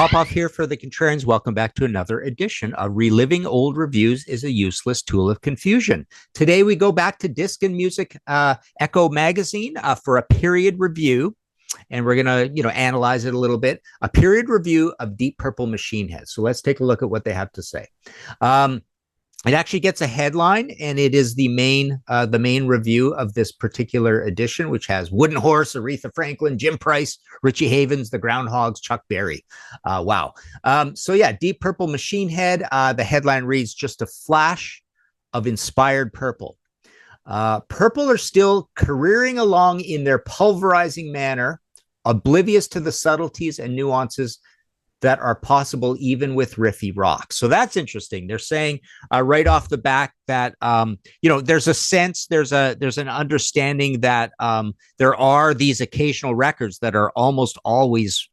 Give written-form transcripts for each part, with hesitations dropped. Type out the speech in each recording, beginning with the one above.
Popoff here for the Contrarians. Welcome back to another edition of Reliving Old Reviews is a Useless Tool of Confusion. Today we go back to Disc and Music Echo magazine for a period review, and we're going to, analyze it a little bit. A period review of Deep Purple Machine Head. So let's take a look at what they have to say. It actually gets a headline, and it is the main review of this particular edition, which has Wooden Horse, Aretha Franklin, Jim Price, Richie Havens, the Groundhogs, Chuck Berry. Wow. So yeah, Deep Purple Machine Head. The headline reads, "Just a flash of inspired purple." Purple are still careering along in their pulverizing manner, oblivious to the subtleties and nuances that are possible even with riffy rock. So that's interesting. They're saying right off the back that there's a sense, there's an understanding that there are these occasional records that are almost always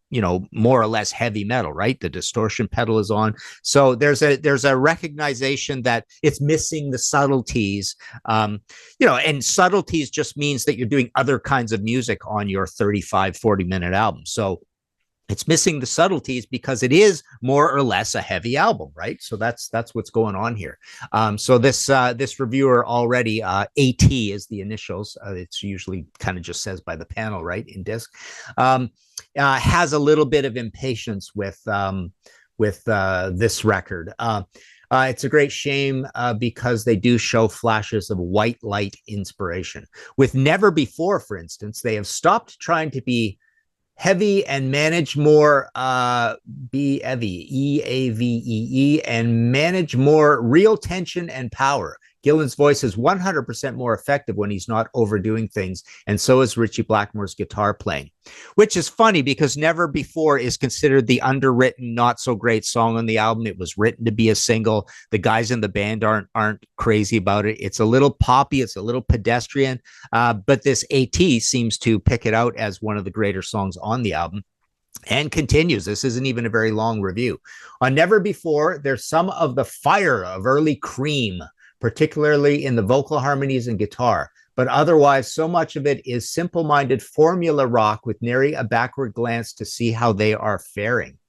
more or less heavy metal, right? The distortion pedal is on. So there's a recognition that it's missing the subtleties. And subtleties just means that you're doing other kinds of music on your 35-40 minute album. So it's missing the subtleties because it is more or less a heavy album, right? So that's what's going on here. So this reviewer already, AT is the initials. It's usually kind of just says by the panel, right, in disc. Has a little bit of impatience with this record. It's a great shame because they do show flashes of white light inspiration. With Never Before, for instance, they have stopped trying to be heavy and manage more EAVEE and manage more real tension and power. Gillan's voice is 100% more effective when he's not overdoing things, and so is Ritchie Blackmore's guitar playing, which is funny because Never Before is considered the underwritten, not so great song on the album. It was written to be a single. The guys in the band aren't crazy about it. It's a little poppy, it's a little pedestrian, but this AT seems to pick it out as one of the greater songs on the album. And continues. This isn't even a very long review. On Never Before, there's some of the fire of early Cream, particularly in the vocal harmonies and guitar. But otherwise, so much of it is simple-minded formula rock with nary a backward glance to see how they are faring.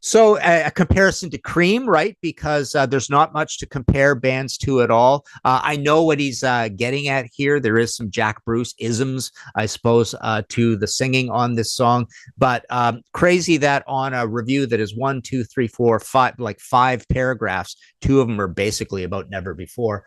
So a comparison to Cream, right? Because there's not much to compare bands to at all. I know what he's getting at here. There is some Jack Bruce isms, I suppose, to the singing on this song. But crazy that on a review that is 1, 2, 3, 4, 5, like 5 paragraphs, 2 of them are basically about Never Before.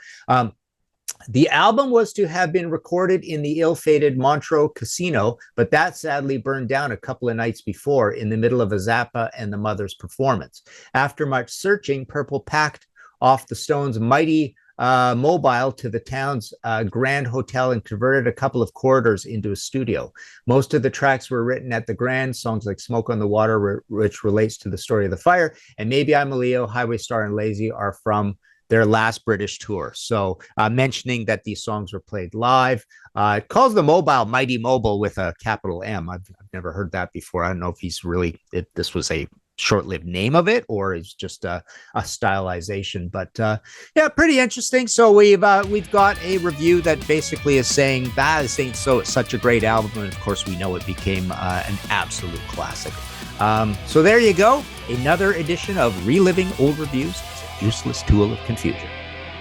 The album was to have been recorded in the ill-fated Montreux Casino, but that sadly burned down a couple of nights before in the middle of a Zappa and the Mothers performance. After much searching, Purple packed off the Stones' mighty mobile to the town's Grand Hotel and converted a couple of corridors into a studio. Most of the tracks were written at the Grand, songs like Smoke on the Water, which relates to the story of the fire, and Maybe I'm a Leo, Highway Star, and Lazy are from their last British tour. So mentioning that these songs were played live. It calls the mobile Mighty Mobile with a capital M. I've never heard that before. I don't know if if this was a short-lived name of it or is just a stylization. But yeah, pretty interesting. So we've got a review that basically is saying that this ain't such a great album. And of course, we know it became an absolute classic. So there you go. Another edition of Reliving Old Reviews. Useless Tool of Confusion.